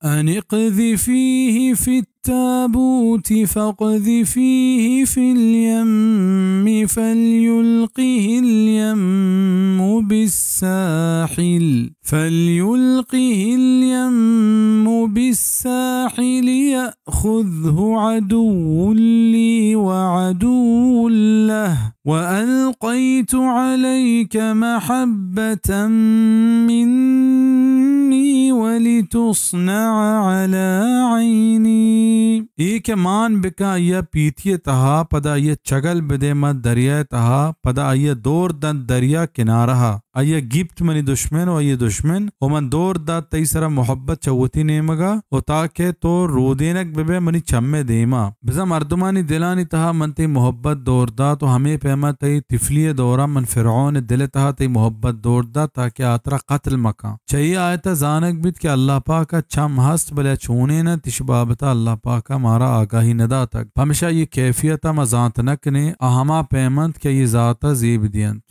أن اقذفيه في التابوت فاقذفيه في اليم فليلقه اليم بالساحل يأخذه عدو لي وعدو له وألقيت عليك محبة مني ولتصنع على عيني. एक मान बिका अय्या पीथिये तहा पदा अय्या चगल बिदे मत दरिया तहा पदा अय्या दौर दन दरिया किनारहा अय्या गिप्त मनी दुश्मन और अय्या दुश्मन ओमन दौर दा तईसरा मोहब्बत चवती नेमगा ओ ताके तो रोदेनक बेबे मनी चम्मे देमा बिजा मर्दमानी दिलानी तहा मनते मोहब्बत दौर दा तो हमें पैमा तई तिफलिय दौरा मन फिरौन दिल तहा तई मोहब्बत दौर दा ताकि आतरा कत्ल मका चाहिए आयता जानक बित के अल्लाह पाक का चम हस्त बले छूने न तिशबाबता अल्लाह पाक का मारा आगाही नदा तक हमेशा ये कैफियत मजातनक ने अहमा पैमंत के ये ज़ाता ज़ीब दियंत